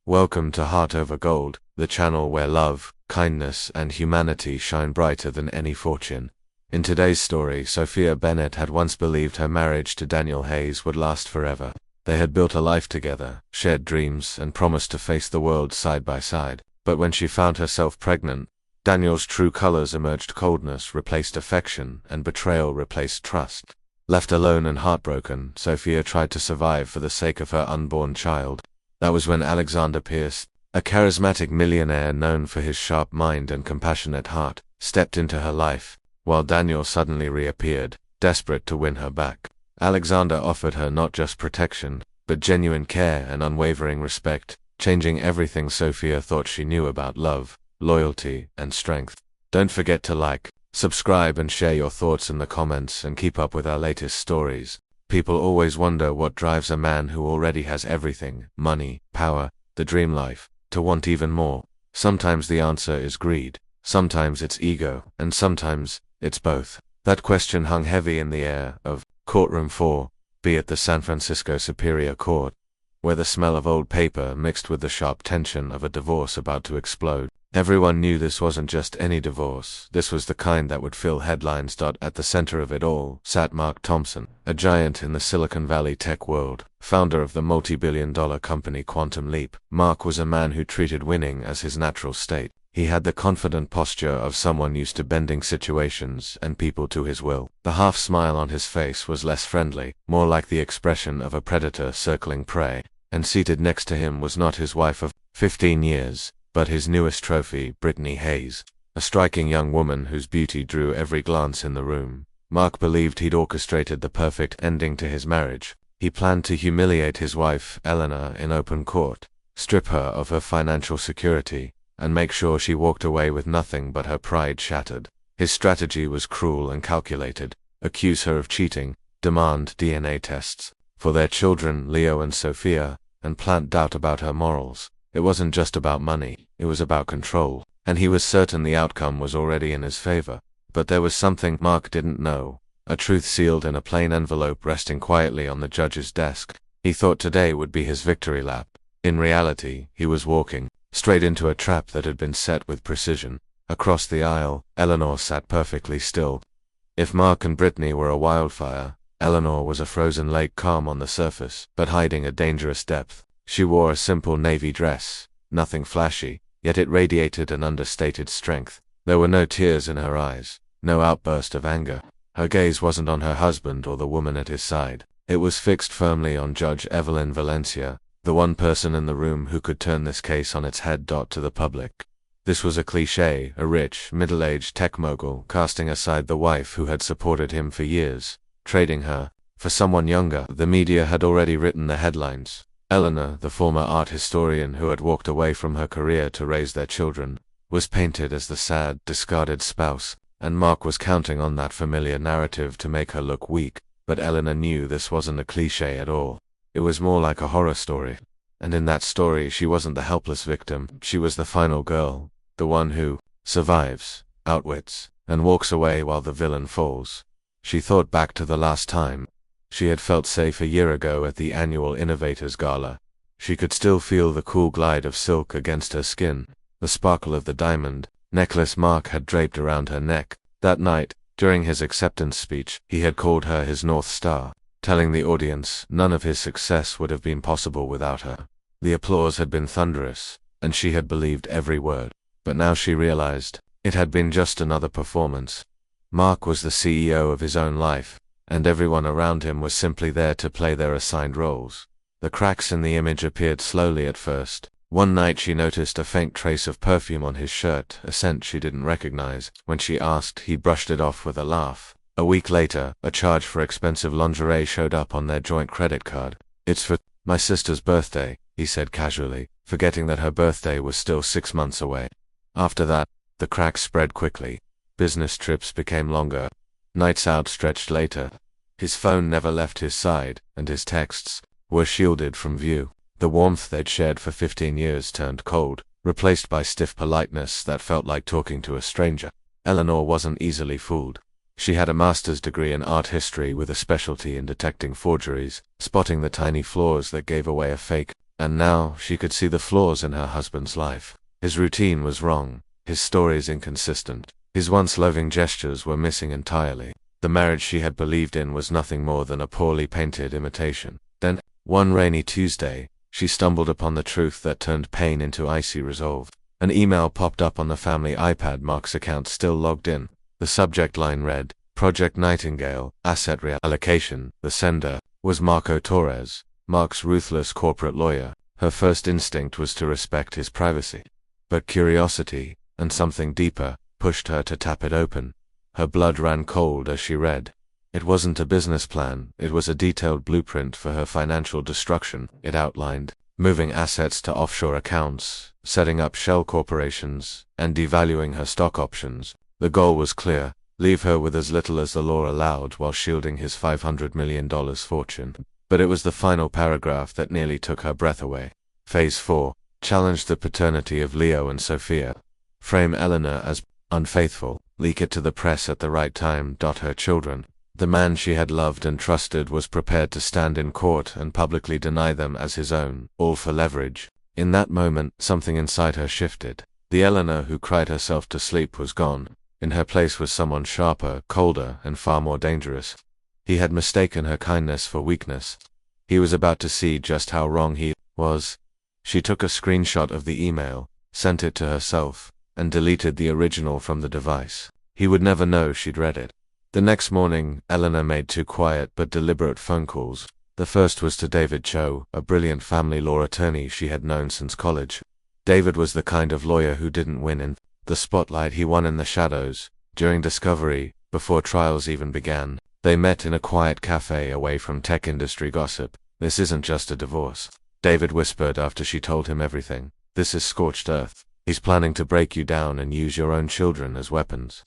Welcome to Heart Over Gold, the channel where love, kindness, and humanity shine brighter than any fortune. In today's story, Sophia Bennett had once believed her marriage to Daniel Hayes would last forever. They had built a life together, shared dreams, and promised to face the world side by side. But when she found herself pregnant, Daniel's true colors emerged. Coldness replaced affection, and betrayal replaced trust. Left alone and heartbroken, Sophia tried to survive for the sake of her unborn child. That was when Alexander Pierce, a charismatic millionaire known for his sharp mind and compassionate heart, stepped into her life, while Daniel suddenly reappeared, desperate to win her back. Alexander offered her not just protection, but genuine care and unwavering respect, changing everything Sophia thought she knew about love, loyalty, and strength. Don't forget to like, subscribe, and share your thoughts in the comments, and keep up with our latest stories. People always wonder what drives a man who already has everything, money, power, the dream life, to want even more. Sometimes the answer is greed, sometimes it's ego, and sometimes it's both. That question hung heavy in the air of Courtroom 4, be it the San Francisco Superior Court, where the smell of old paper mixed with the sharp tension of a divorce about to explode. Everyone knew this wasn't just any divorce, this was the kind that would fill headlines. At the center of it all sat Mark Thompson, a giant in the Silicon Valley tech world, founder of the multi-billion-dollar company Quantum Leap. Mark was a man who treated winning as his natural state. He had the confident posture of someone used to bending situations and people to his will. The half-smile on his face was less friendly, more like the expression of a predator circling prey. And seated next to him was not his wife of 15 years, but his newest trophy, Brittany Hayes, a striking young woman whose beauty drew every glance in the room. Mark believed he'd orchestrated the perfect ending to his marriage. He planned to humiliate his wife, Eleanor, in open court, strip her of her financial security, and make sure she walked away with nothing but her pride shattered. His strategy was cruel and calculated: accuse her of cheating, demand DNA tests for their children, Leo and Sophia, and plant doubt about her morals. It wasn't just about money, it was about control, and he was certain the outcome was already in his favor. But there was something Mark didn't know, a truth sealed in a plain envelope resting quietly on the judge's desk. He thought today would be his victory lap. In reality, he was walking straight into a trap that had been set with precision. Across the aisle, Eleanor sat perfectly still. If Mark and Brittany were a wildfire, Eleanor was a frozen lake, calm on the surface, but hiding a dangerous depth. She wore a simple navy dress, nothing flashy, yet it radiated an understated strength. There were no tears in her eyes, no outburst of anger. Her gaze wasn't on her husband or the woman at his side. It was fixed firmly on Judge Evelyn Valencia, the one person in the room who could turn this case on its head. To the public, this was a cliché, a rich, middle-aged tech mogul casting aside the wife who had supported him for years, trading her for someone younger. The media had already written the headlines. Eleanor, the former art historian who had walked away from her career to raise their children, was painted as the sad, discarded spouse, and Mark was counting on that familiar narrative to make her look weak. But Eleanor knew this wasn't a cliché at all. It was more like a horror story. And in that story, she wasn't the helpless victim, she was the final girl, the one who survives, outwits, and walks away while the villain falls. She thought back to the last time she had felt safe a year ago at the annual Innovators Gala. She could still feel the cool glide of silk against her skin, the sparkle of the diamond necklace Mark had draped around her neck. That night, during his acceptance speech, he had called her his North Star, telling the audience none of his success would have been possible without her. The applause had been thunderous, and she had believed every word. But now she realized it had been just another performance. Mark was the CEO of his own life, and everyone around him was simply there to play their assigned roles. The cracks in the image appeared slowly at first. One night she noticed a faint trace of perfume on his shirt, a scent she didn't recognize. When she asked, he brushed it off with a laugh. A week later, a charge for expensive lingerie showed up on their joint credit card. "It's for my sister's birthday," he said casually, forgetting that her birthday was still 6 months away. After that, the cracks spread quickly. Business trips became longer. Nights out stretched later. His phone never left his side, and his texts were shielded from view. The warmth they'd shared for 15 years turned cold, replaced by stiff politeness that felt like talking to a stranger. Eleanor wasn't easily fooled. She had a master's degree in art history with a specialty in detecting forgeries, spotting the tiny flaws that gave away a fake. And now she could see the flaws in her husband's life. His routine was wrong, his stories inconsistent, his once loving gestures were missing entirely. The marriage she had believed in was nothing more than a poorly painted imitation. Then, one rainy Tuesday, she stumbled upon the truth that turned pain into icy resolve. An email popped up on the family iPad. Mark's account still logged in. The subject line read, Project Nightingale, Asset Reallocation. The sender was Marco Torres, Mark's ruthless corporate lawyer. Her first instinct was to respect his privacy. But curiosity, and something deeper, pushed her to tap it open. Her blood ran cold as she read. It wasn't a business plan, it was a detailed blueprint for her financial destruction. It outlined moving assets to offshore accounts, setting up shell corporations, and devaluing her stock options. The goal was clear: leave her with as little as the law allowed while shielding his $500 million fortune. But it was the final paragraph that nearly took her breath away. Phase 4 challenged the paternity of Leo and Sophia. Frame Eleanor as unfaithful, leak it to the press at the right time. Her children. The man she had loved and trusted was prepared to stand in court and publicly deny them as his own, all for leverage. In that moment, something inside her shifted. The Eleanor who cried herself to sleep was gone. In her place was someone sharper, colder, and far more dangerous. He had mistaken her kindness for weakness. He was about to see just how wrong he was. She took a screenshot of the email, sent it to herself, and deleted the original from the device. He would never know she'd read it. The next morning, Eleanor made 2 quiet but deliberate phone calls. The first was to David Cho, a brilliant family law attorney she had known since college. David was the kind of lawyer who didn't win in the spotlight, he won in the shadows. During discovery, before trials even began, they met in a quiet cafe away from tech industry gossip. This isn't just a divorce, David whispered after she told him everything. This is scorched earth. He's planning to break you down and use your own children as weapons.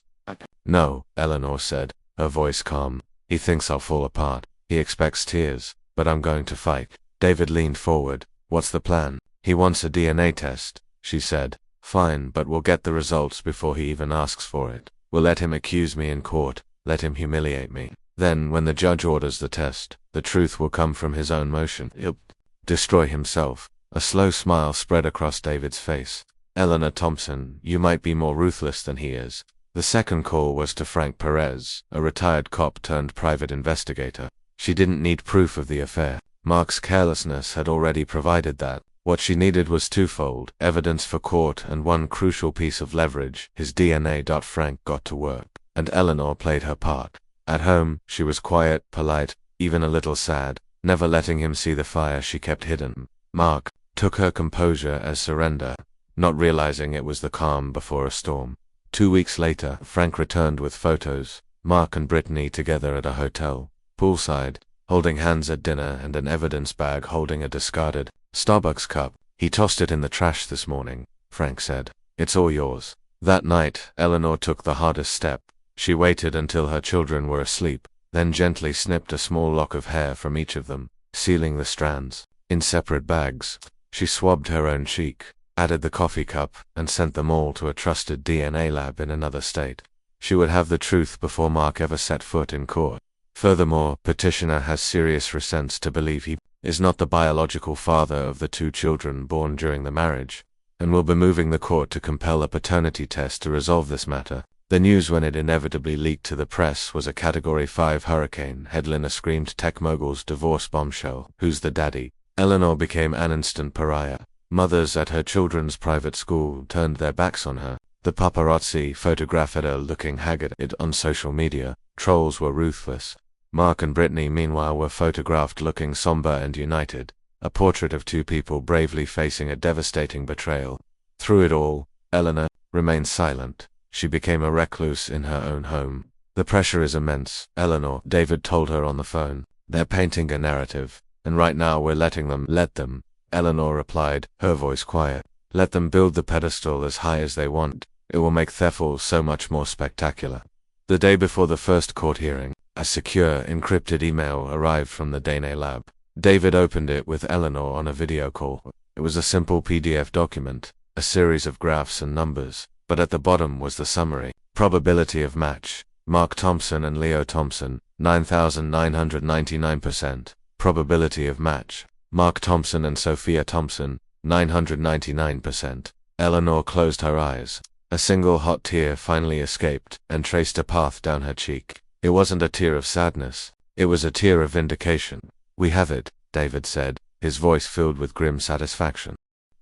No, Eleanor said, her voice calm. He thinks I'll fall apart. He expects tears, but I'm going to fight. David leaned forward. What's the plan? He wants a DNA test, she said. Fine, but we'll get the results before he even asks for it. We'll let him accuse me in court, let him humiliate me. Then, when the judge orders the test, the truth will come from his own motion. He'll destroy himself. A slow smile spread across David's face. Eleanor Thompson, you might be more ruthless than he is. The second call was to Frank Perez, a retired cop turned private investigator. She didn't need proof of the affair. Mark's carelessness had already provided that. What she needed was twofold: evidence for court and one crucial piece of leverage, his DNA. Frank got to work, and Eleanor played her part. At home, she was quiet, polite, even a little sad, never letting him see the fire she kept hidden. Mark took her composure as surrender, not realizing it was the calm before a storm. 2 weeks later, Frank returned with photos, Mark and Brittany together at a hotel, poolside, holding hands at dinner and an evidence bag holding a discarded Starbucks cup. He tossed it in the trash this morning, Frank said. It's all yours. That night, Eleanor took the hardest step. She waited until her children were asleep, then gently snipped a small lock of hair from each of them, sealing the strands in separate bags. She swabbed her own cheek, added the coffee cup, and sent them all to a trusted DNA lab in another state. She would have the truth before Mark ever set foot in court. Furthermore, petitioner has serious reasons to believe he is not the biological father of the 2 children born during the marriage, and will be moving the court to compel a paternity test to resolve this matter. The news, when it inevitably leaked to the press, was a Category 5 hurricane. Headliner screamed tech mogul's divorce bombshell. Who's the daddy? Eleanor became an instant pariah. Mothers at her children's private school turned their backs on her. The paparazzi photographed her looking haggard on social media. Trolls were ruthless. Mark and Brittany, meanwhile, were photographed looking somber and united, a portrait of 2 people bravely facing a devastating betrayal. Through it all, Eleanor remained silent. She became a recluse in her own home. The pressure is immense, Eleanor, David told her on the phone. They're painting a narrative, and right now we're letting them. Let them, Eleanor replied, her voice quiet. Let them build the pedestal as high as they want. It will make their fall so much more spectacular. The day before the first court hearing, a secure, encrypted email arrived from the DNA lab. David opened it with Eleanor on a video call. It was a simple PDF document, a series of graphs and numbers, but at the bottom was the summary. Probability of match: Mark Thompson and Leo Thompson, 9,999%. Probability of match: Mark Thompson and Sophia Thompson, 999%. Eleanor closed her eyes. A single hot tear finally escaped and traced a path down her cheek. It wasn't a tear of sadness. It was a tear of vindication. "We have it," David said, his voice filled with grim satisfaction.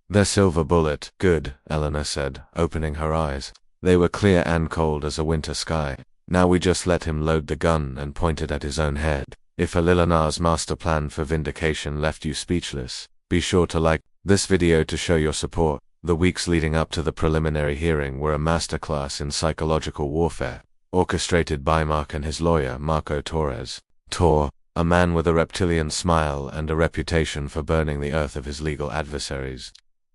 "Their silver bullet." "Good," Eleanor said, opening her eyes. They were clear and cold as a winter sky. "Now we just let him load the gun and point it at his own head." If Eleanor's master plan for vindication left you speechless, be sure to like this video to show your support. The weeks leading up to the preliminary hearing were a masterclass in psychological warfare, orchestrated by Mark and his lawyer, Marco Torres. Tor, a man with a reptilian smile and a reputation for burning the earth of his legal adversaries,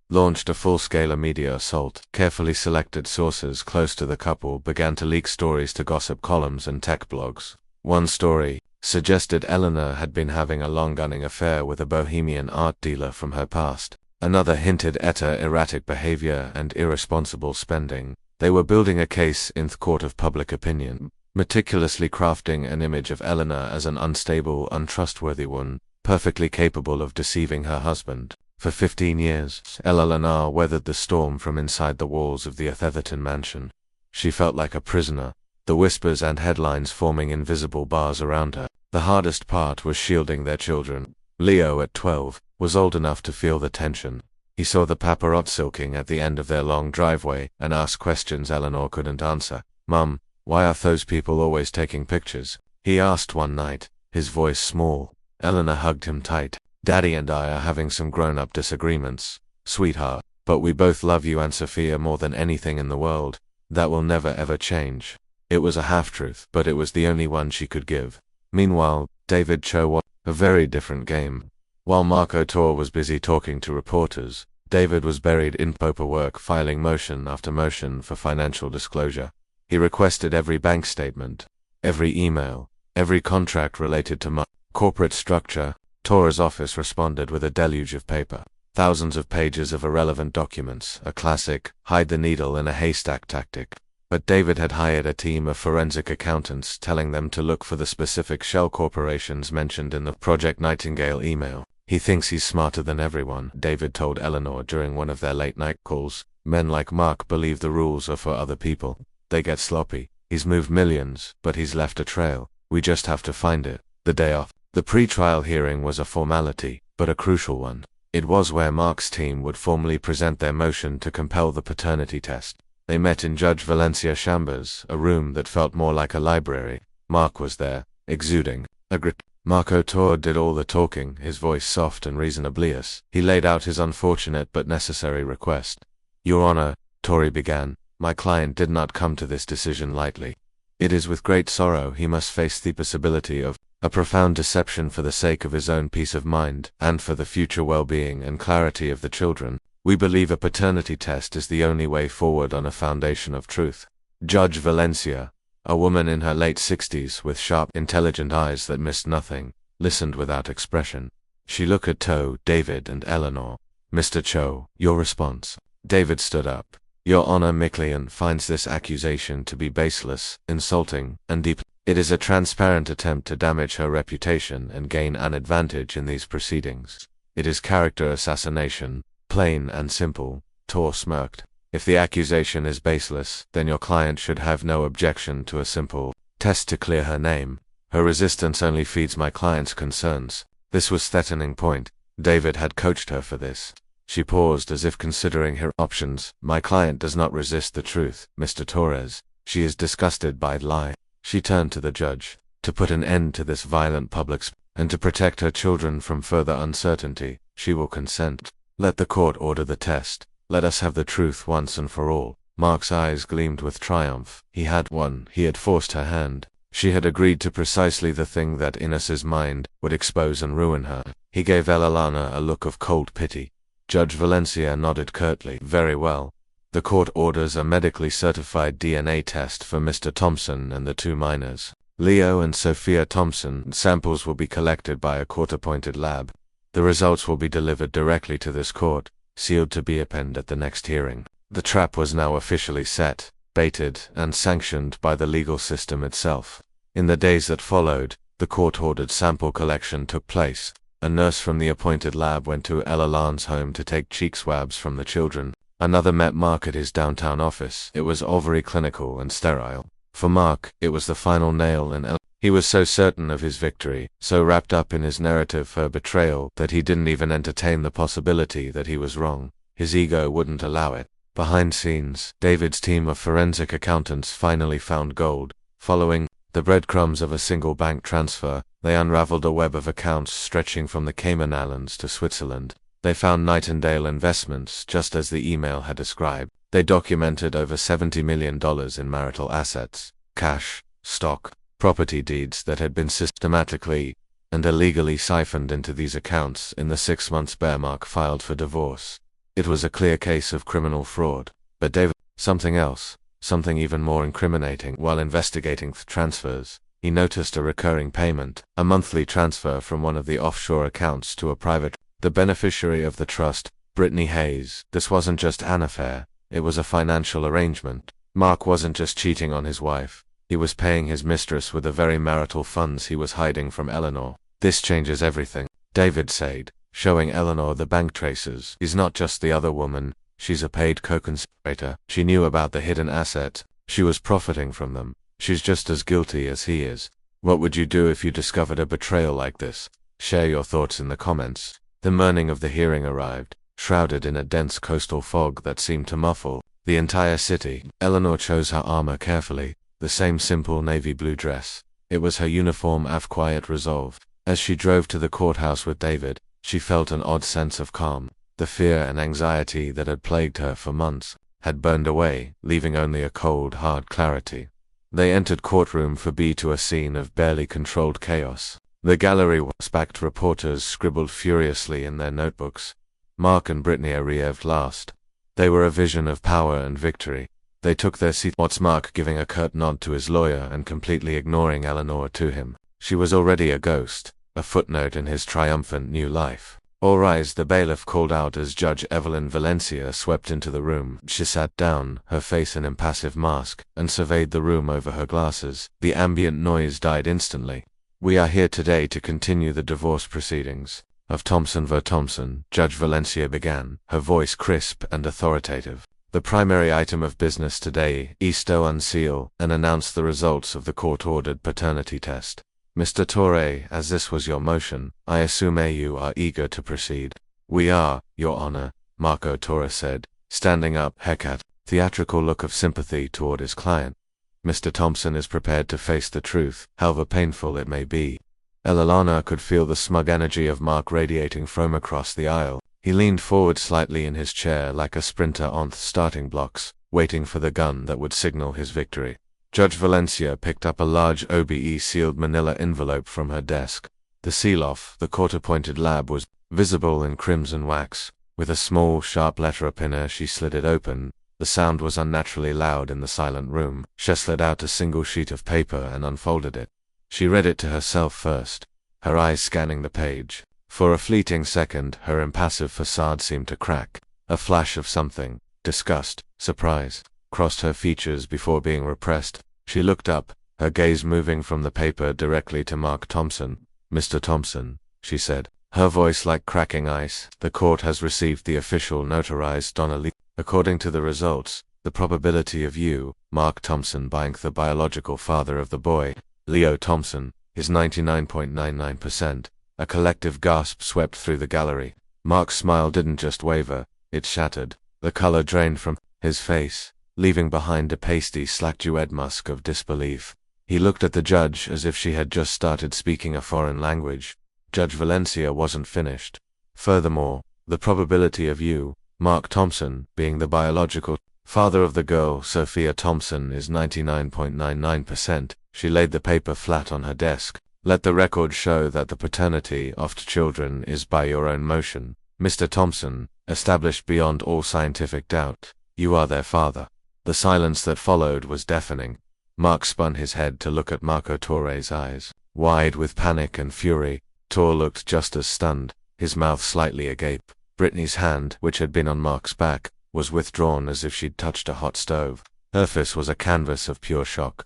launched a full-scale media assault. Carefully selected sources close to the couple began to leak stories to gossip columns and tech blogs. One story suggested Eleanor had been having a long-running affair with a bohemian art dealer from her past. Another hinted at her erratic behavior and irresponsible spending. They were building a case in the court of public opinion, meticulously crafting an image of Eleanor as an unstable, untrustworthy one, perfectly capable of deceiving her husband. For 15 years, Eleanor weathered the storm from inside the walls of the Atherton mansion. She felt like a prisoner, the whispers and headlines forming invisible bars around her. The hardest part was shielding their children. Leo, at 12, was old enough to feel the tension. He saw the paparazzi silking at the end of their long driveway and asked questions Eleanor couldn't answer. "Mum, why are those people always taking pictures?" he asked one night, his voice small. Eleanor hugged him tight. "Daddy and I are having some grown-up disagreements, sweetheart, but we both love you and Sophia more than anything in the world. That will never ever change." It was a half-truth, but it was the only one she could give. Meanwhile, David Cho was a very different game. While Marco Tor was busy talking to reporters, David was buried in paperwork, filing motion after motion for financial disclosure. He requested every bank statement, every email, every contract related to corporate structure. Tor's office responded with a deluge of paper. Thousands of pages of irrelevant documents, a classic hide the needle in a haystack tactic. But David had hired a team of forensic accountants, telling them to look for the specific shell corporations mentioned in the Project Nightingale email. "He thinks he's smarter than everyone," David told Eleanor during one of their late-night calls. "Men like Mark believe the rules are for other people. They get sloppy. He's moved millions, but he's left a trail. We just have to find it." The day off. The pre-trial hearing was a formality, but a crucial one. It was where Mark's team would formally present their motion to compel the paternity test. They met in Judge Valencia chambers, a room that felt more like a library. Mark was there, exuding a grit. Marco Tor did all the talking, his voice soft and reasonableous. He laid out his unfortunate but necessary request. "Your Honor," Tori began, "my client did not come to this decision lightly. It is with great sorrow he must face the possibility of a profound deception for the sake of his own peace of mind, and for the future well-being and clarity of the children. We believe a paternity test is the only way forward on a foundation of truth." Judge Valencia, a woman in her late 60s with sharp, intelligent eyes that missed nothing, listened without expression. She looked at Cho, David, and Eleanor. "Mr. Cho, your response." David stood up. "Your Honor, McLean finds this accusation to be baseless, insulting, and deep. It is a transparent attempt to damage her reputation and gain an advantage in these proceedings. It is character assassination, plain and simple." Tor smirked. "If the accusation is baseless, then your client should have no objection to a simple test to clear her name. Her resistance only feeds my client's concerns." This was threatening point. David had coached her for this. She paused as if considering her options. "My client does not resist the truth, Mr. Torres. She is disgusted by lie." She turned to the judge. "To put an end to this violent public and to protect her children from further uncertainty, she will consent. Let the court order the test. Let us have the truth once and for all." Mark's eyes gleamed with triumph. He had won. He had forced her hand. She had agreed to precisely the thing that Inez's mind would expose and ruin her. He gave Elelana a look of cold pity. Judge Valencia nodded curtly. "Very well. The court orders a medically certified DNA test for Mr. Thompson and the two minors. Leo and Sophia Thompson. Samples will be collected by a court-appointed lab. The results will be delivered directly to this court, sealed to be appended at the next hearing." The trap was now officially set, baited, and sanctioned by the legal system itself. In the days that followed, the court-ordered sample collection took place. A nurse from the appointed lab went to Elalan's home to take cheek swabs from the children. Another met Mark at his downtown office. It was all very clinical and sterile. For Mark, it was the final nail in he was so certain of his victory, so wrapped up in his narrative for betrayal, that he didn't even entertain the possibility that he was wrong. His ego wouldn't allow it. Behind scenes, David's team of forensic accountants finally found gold. Following the breadcrumbs of a single bank transfer, they unraveled a web of accounts stretching from the Cayman Islands to Switzerland. They found Nightingale Investments, just as the email had described. They documented over $70 million in marital assets, cash, stock, property deeds that had been systematically and illegally siphoned into these accounts in the 6 months Mark filed for divorce. It was a clear case of criminal fraud. But David, something else, something even more incriminating. While investigating the transfers, he noticed a recurring payment, a monthly transfer from one of the offshore accounts to a private. The beneficiary of the trust, Brittany Hayes. This wasn't just an affair, it was a financial arrangement. Mark wasn't just cheating on his wife, he was paying his mistress with the very marital funds he was hiding from Eleanor. This changes everything, David said, showing Eleanor the bank traces. She's not just the other woman, she's a paid co-conspirator. She knew about the hidden assets, she was profiting from them. She's just as guilty as he is. What would you do if you discovered a betrayal like this? Share your thoughts in the comments. The morning of the hearing arrived, shrouded in a dense coastal fog that seemed to muffle the entire city. Eleanor chose her armor carefully, the same simple navy blue dress. It was her uniform of quiet resolve. As she drove to the courthouse with David, she felt an odd sense of calm. The fear and anxiety that had plagued her for months had burned away, leaving only a cold, hard clarity. They entered courtroom 4B to a scene of barely controlled chaos. The gallery was packed. Reporters scribbled furiously in their notebooks. Mark and Brittany arrived last. They were a vision of power and victory. They took their seats. What's Mark giving a curt nod to his lawyer and completely ignoring Eleanor to him. She was already a ghost, a footnote in his triumphant new life. All rise, the bailiff called out as Judge Evelyn Valencia swept into the room. She sat down, her face an impassive mask, and surveyed the room over her glasses. The ambient noise died instantly. We are here today to continue the divorce proceedings of Thompson v. Thompson, Judge Valencia began, her voice crisp and authoritative. The primary item of business today is to unseal and announce the results of the court-ordered paternity test. Mr. Torre, as this was your motion, I assume you are eager to proceed. We are, Your Honor, Marco Torre said, standing up. Hecate, theatrical look of sympathy toward his client. Mr. Thompson is prepared to face the truth, however painful it may be. Elelana could feel the smug energy of Mark radiating from across the aisle. He leaned forward slightly in his chair like a sprinter on the starting blocks, waiting for the gun that would signal his victory. Judge Valencia picked up a large OBE-sealed manila envelope from her desk. The seal-off, the court-appointed lab, was visible in crimson wax. With a small, sharp letter opener she slid it open. The sound was unnaturally loud in the silent room. She slid out a single sheet of paper and unfolded it. She read it to herself first, her eyes scanning the page. For a fleeting second, her impassive facade seemed to crack. A flash of something, disgust, surprise, crossed her features before being repressed. She looked up, her gaze moving from the paper directly to Mark Thompson. Mr. Thompson, she said, her voice like cracking ice. The court has received the official notarized Donnelly. According to the results, the probability of you, Mark Thompson, buying the biological father of the boy, Leo Thompson, is 99.99%. A collective gasp swept through the gallery. Mark's smile didn't just waver, it shattered. The color drained from his face, leaving behind a pasty slack-jewed mask of disbelief. He looked at the judge as if she had just started speaking a foreign language. Judge Valencia wasn't finished. Furthermore, the probability of you, Mark Thompson, being the biological father of the girl, Sophia Thompson, is 99.99%. She laid the paper flat on her desk. Let the record show that the paternity of children is by your own motion. Mr. Thompson, established beyond all scientific doubt, you are their father. The silence that followed was deafening. Mark spun his head to look at Marco Torre's eyes. Wide with panic and fury, Torre looked just as stunned, his mouth slightly agape. Brittany's hand, which had been on Mark's back, was withdrawn as if she'd touched a hot stove. Her face was a canvas of pure shock.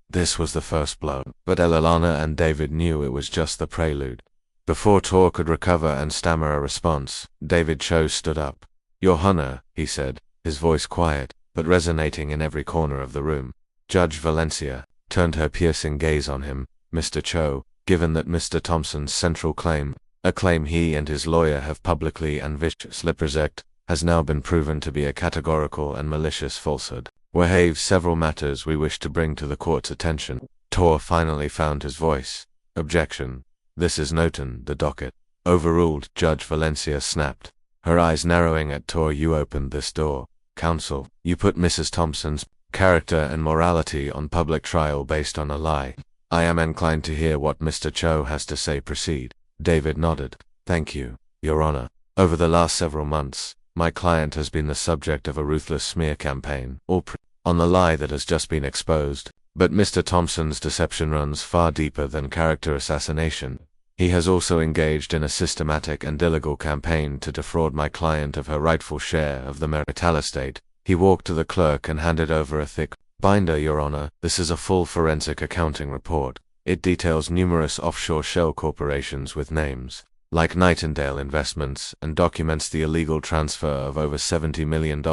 This was the first blow, but Elelana and David knew it was just the prelude. Before Tor could recover and stammer a response, David Cho stood up. "Your Honor," he said, his voice quiet, but resonating in every corner of the room. Judge Valencia turned her piercing gaze on him. "Mr. Cho, given that Mr. Thompson's central claim, a claim he and his lawyer have publicly and viciously presented, has now been proven to be a categorical and malicious falsehood, we have several matters we wish to bring to the court's attention." Tor finally found his voice. "Objection. This is noted, the docket." "Overruled," Judge Valencia snapped, her eyes narrowing at Tor. "You opened this door. Counsel, you put Mrs. Thompson's character and morality on public trial based on a lie. I am inclined to hear what Mr. Cho has to say. Proceed." David nodded. "Thank you, Your Honor. Over the last several months, my client has been the subject of a ruthless smear campaign, on the lie that has just been exposed. But Mr. Thompson's deception runs far deeper than character assassination. He has also engaged in a systematic and illegal campaign to defraud my client of her rightful share of the marital estate." He walked to the clerk and handed over a thick binder. "Your Honor, this is a full forensic accounting report. It details numerous offshore shell corporations with names like Nightingale Investments and documents the illegal transfer of over $70 million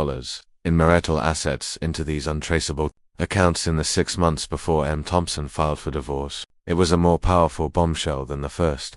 in marital assets into these untraceable accounts in the 6 months before M. Thompson filed for divorce. It was a more powerful bombshell than the first."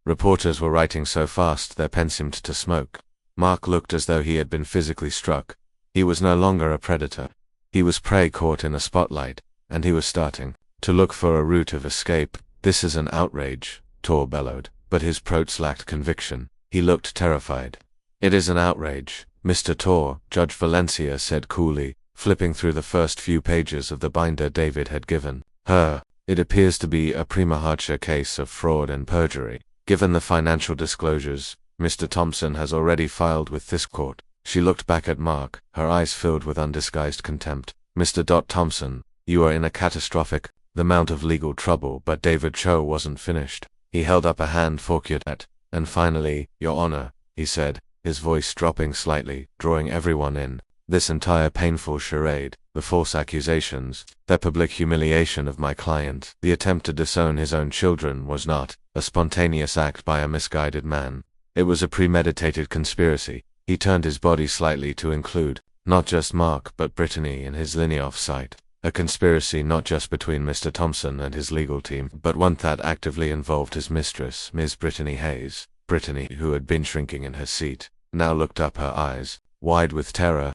Reporters were writing so fast their pens seemed to smoke. Mark looked as though he had been physically struck. He was no longer a predator. He was prey caught in a spotlight, and he was starting to look for a route of escape. "This is an outrage," Tor bellowed, but his approach lacked conviction. He looked terrified. "It is an outrage, Mr. Tor," Judge Valencia said coolly, flipping through the first few pages of the binder David had given her. "It appears to be a prima facie case of fraud and perjury. Given the financial disclosures, Mr. Thompson has already filed with this court." She looked back at Mark, her eyes filled with undisguised contempt. "Mr. Thompson, you are in a catastrophic amount of legal trouble." But David Cho wasn't finished. He held up a hand for that. "And finally, Your Honor," he said, his voice dropping slightly, drawing everyone in. "This entire painful charade, the false accusations, the public humiliation of my client, the attempt to disown his own children was not a spontaneous act by a misguided man. It was a premeditated conspiracy." He turned his body slightly to include not just Mark but Brittany in his linear off-site. A conspiracy not just between Mr. Thompson and his legal team, but one that actively involved his mistress, Ms. Brittany Hayes. Brittany, who had been shrinking in her seat, now looked up, her eyes wide with terror.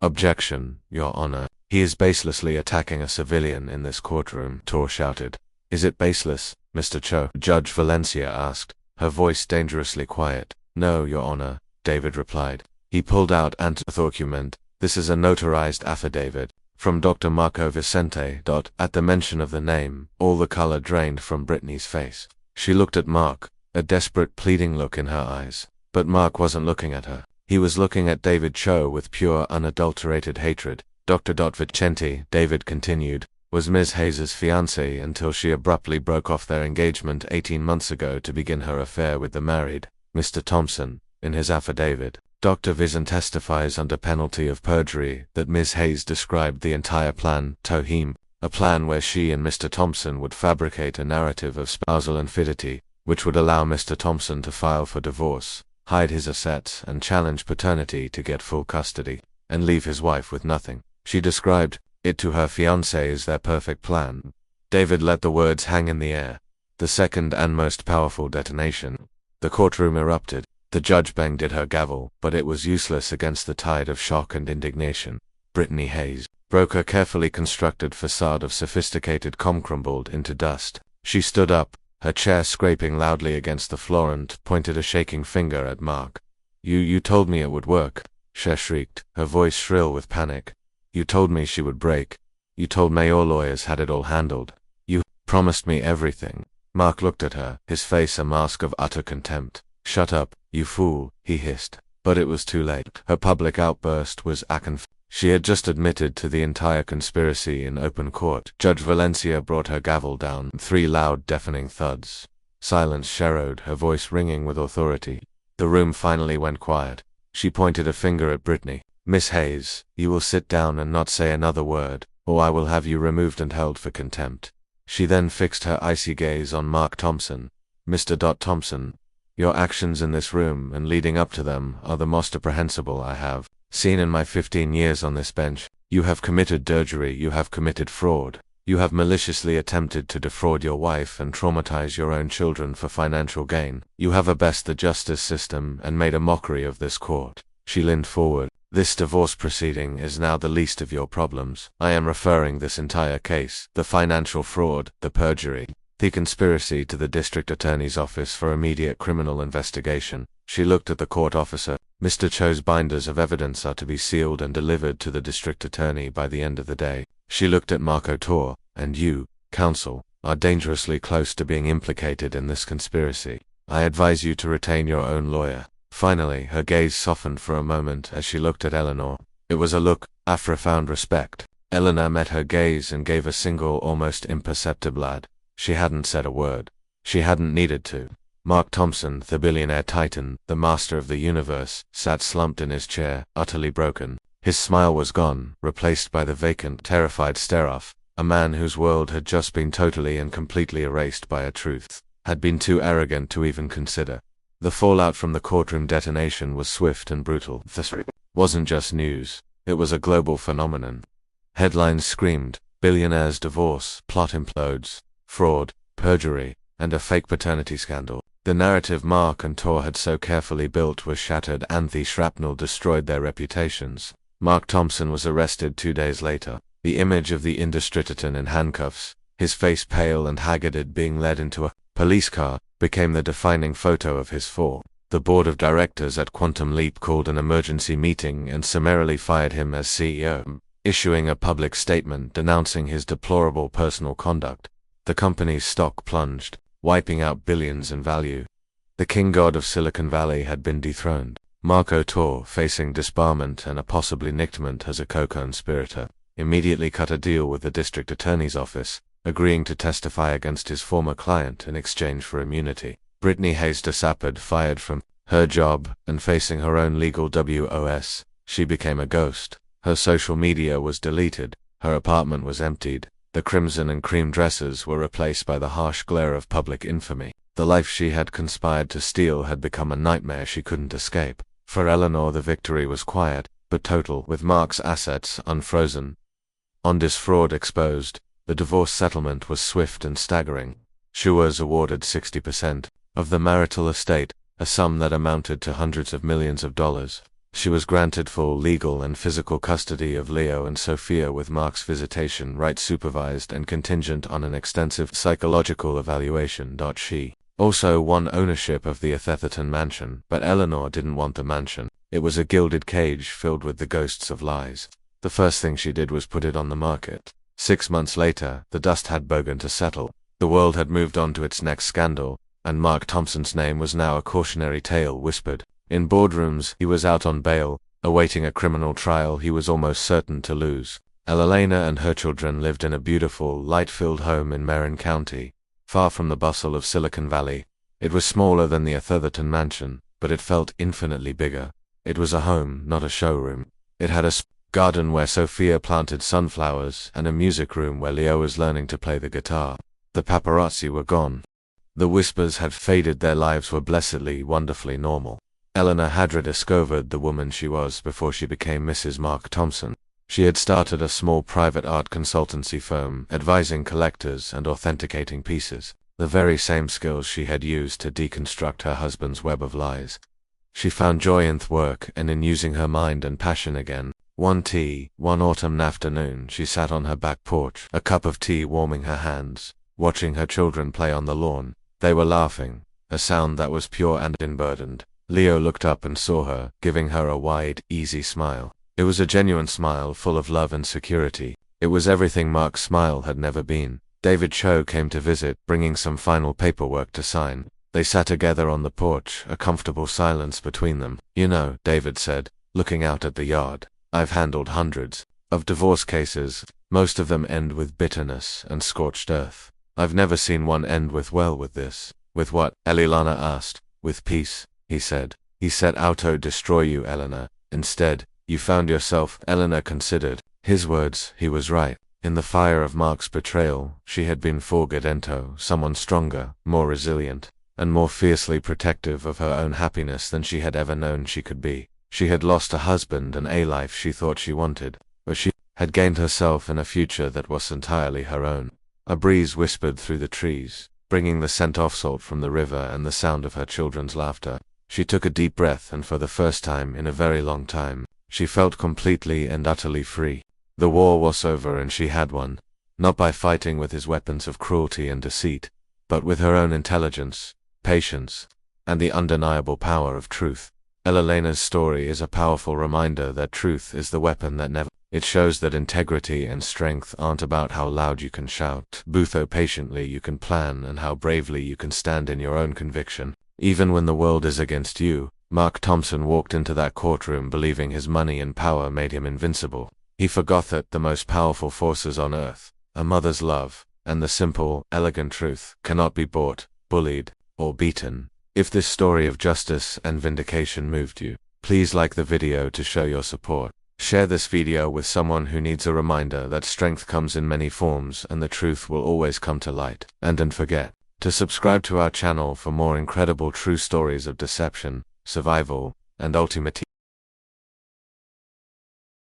"Objection, Your Honor. He is baselessly attacking a civilian in this courtroom," Tor shouted. "Is it baseless, Mr. Cho?" Judge Valencia asked, her voice dangerously quiet. "No, Your Honor," David replied. He pulled out an document. "This is a notarized affidavit from Dr. Marco Vicente." At the mention of the name, all the color drained from Brittany's face. She looked at Mark, a desperate pleading look in her eyes. But Mark wasn't looking at her. He was looking at David Cho with pure, unadulterated hatred. "Dr. Vicente," David continued, "was Ms. Hayes' fiancée until she abruptly broke off their engagement 18 months ago to begin her affair with the married Mr. Thompson." In his affidavit, Dr. Vincent testifies under penalty of perjury that Ms. Hayes described the entire plan to him, a plan where she and Mr. Thompson would fabricate a narrative of spousal infidelity, which would allow Mr. Thompson to file for divorce, hide his assets, and challenge paternity to get full custody, and leave his wife with nothing. She described it to her fiancé as their perfect plan. David let the words hang in the air. The second and most powerful detonation. The courtroom erupted. The judge banged at her gavel, but it was useless against the tide of shock and indignation. Brittany Hayes broke her carefully constructed facade of sophisticated calm crumbled into dust. She stood up, her chair scraping loudly against the floor, and pointed a shaking finger at Mark. You told me it would work," she shrieked, her voice shrill with panic. "You told me she would break. You told me your lawyers had it all handled. You promised me everything." Mark looked at her, his face a mask of utter contempt. "Shut up, you fool," he hissed. But it was too late. Her public outburst was she had just admitted to the entire conspiracy in open court. Judge Valencia brought her gavel down. 3 loud, deafening thuds. Silence shadowed, her voice ringing with authority. The room finally went quiet. She pointed a finger at Brittany. "Miss Hayes, you will sit down and not say another word, or I will have you removed and held for contempt." She then fixed her icy gaze on Mark Thompson. Mr. Thompson, your actions in this room and leading up to them are the most reprehensible I have seen in my 15 years on this bench. You have committed perjury, you have committed fraud. You have maliciously attempted to defraud your wife and traumatize your own children for financial gain. You have abased the justice system and made a mockery of this court. She leaned forward. This divorce proceeding is now the least of your problems. I am referring this entire case, the financial fraud, the perjury, the conspiracy, to the district attorney's office for immediate criminal investigation. She looked at the court officer. Mr. Cho's binders of evidence are to be sealed and delivered to the district attorney by the end of the day. She looked at Marco Tor. And you, counsel, are dangerously close to being implicated in this conspiracy. I advise you to retain your own lawyer. Finally, her gaze softened for a moment as she looked at Eleanor. It was a look of profound respect. Eleanor met her gaze and gave a single, almost imperceptible nod. She hadn't said a word. She hadn't needed to. Mark Thompson, the billionaire titan, the master of the universe, sat slumped in his chair, utterly broken. His smile was gone, replaced by the vacant, terrified stare-off. A man whose world had just been totally and completely erased by a truth had been too arrogant to even consider. The fallout from the courtroom detonation was swift and brutal. This wasn't just news, it was a global phenomenon. Headlines screamed, billionaire's divorce, plot implodes, fraud, perjury, and a fake paternity scandal. The narrative Mark and Tor had so carefully built was shattered, and the shrapnel destroyed their reputations. Mark Thompson was arrested 2 days later. The image of the Industry-titan in handcuffs, his face pale and haggarded, being led into a police car, became the defining photo of his fall. The board of directors at Quantum Leap called an emergency meeting and summarily fired him as CEO, issuing a public statement denouncing his deplorable personal conduct. The company's stock plunged, wiping out billions in value. The king god of Silicon Valley had been dethroned. Marco Tor, facing disbarment and a possibly nickment as a co-conspirator, immediately cut a deal with the district attorney's office, agreeing to testify against his former client in exchange for immunity. Brittany Hayes DeSapad fired from her job and facing her own legal WOS, she became a ghost. Her social media was deleted, her apartment was emptied, the crimson and cream dresses were replaced by the harsh glare of public infamy. The life she had conspired to steal had become a nightmare she couldn't escape. For Eleanor, the victory was quiet, but total, with Mark's assets unfrozen. On this fraud exposed, the divorce settlement was swift and staggering. She was awarded 60% of the marital estate, a sum that amounted to hundreds of millions of dollars. She was granted full legal and physical custody of Leo and Sophia, with Mark's visitation rights supervised and contingent on an extensive psychological evaluation. She also won ownership of the Atherton mansion, but Eleanor didn't want the mansion. It was a gilded cage filled with the ghosts of lies. The first thing she did was put it on the market. 6 months later, the dust had begun to settle. The world had moved on to its next scandal, and Mark Thompson's name was now a cautionary tale whispered. In boardrooms, he was out on bail, awaiting a criminal trial he was almost certain to lose. Elena and her children lived in a beautiful, light-filled home in Marin County, far from the bustle of Silicon Valley. It was smaller than the Atherton mansion, but it felt infinitely bigger. It was a home, not a showroom. It had a garden where Sophia planted sunflowers, and a music room where Leo was learning to play the guitar. The paparazzi were gone. The whispers had faded, their lives were blessedly, wonderfully normal. Eleanor had rediscovered the woman she was before she became Mrs. Mark Thompson. She had started a small private art consultancy firm, advising collectors and authenticating pieces, the very same skills she had used to deconstruct her husband's web of lies. She found joy in work and in using her mind and passion again. One autumn afternoon, she sat on her back porch, a cup of tea warming her hands, watching her children play on the lawn. They were laughing, a sound that was pure and unburdened. Leo looked up and saw her, giving her a wide, easy smile. It was a genuine smile, full of love and security. It was everything Mark's smile had never been. David Cho came to visit, bringing some final paperwork to sign. They sat together on the porch, a comfortable silence between them. "You know," David said, looking out at the yard, "I've handled hundreds of divorce cases. Most of them end with bitterness and scorched earth. I've never seen one end with this." "With what?" Elilana asked. "With peace," he said. "He set out to destroy you, Eleanor. Instead, you found yourself." Eleanor considered. His words, he was right. In the fire of Mark's betrayal, she had been forged into someone stronger, more resilient. and more fiercely protective of her own happiness than she had ever known she could be. She had lost a husband and a life she thought she wanted, but she had gained herself in a future that was entirely her own. A breeze whispered through the trees, bringing the scent of salt from the river and the sound of her children's laughter. She took a deep breath, and for the first time in a very long time, she felt completely and utterly free. The war was over and she had won, not by fighting with his weapons of cruelty and deceit, but with her own intelligence, patience, and the undeniable power of truth. Elena's story is a powerful reminder that truth is the weapon that never. It shows that integrity and strength aren't about how loud you can shout, how patiently you can plan, and how bravely you can stand in your own conviction. Even when the world is against you, Mark Thompson walked into that courtroom believing his money and power made him invincible. He forgot that the most powerful forces on earth, a mother's love, and the simple, elegant truth, cannot be bought, bullied, or beaten. If this story of justice and vindication moved you, please like the video to show your support. Share this video with someone who needs a reminder that strength comes in many forms and the truth will always come to light. And don't forget to subscribe to our channel for more incredible true stories of deception, survival, and ultimate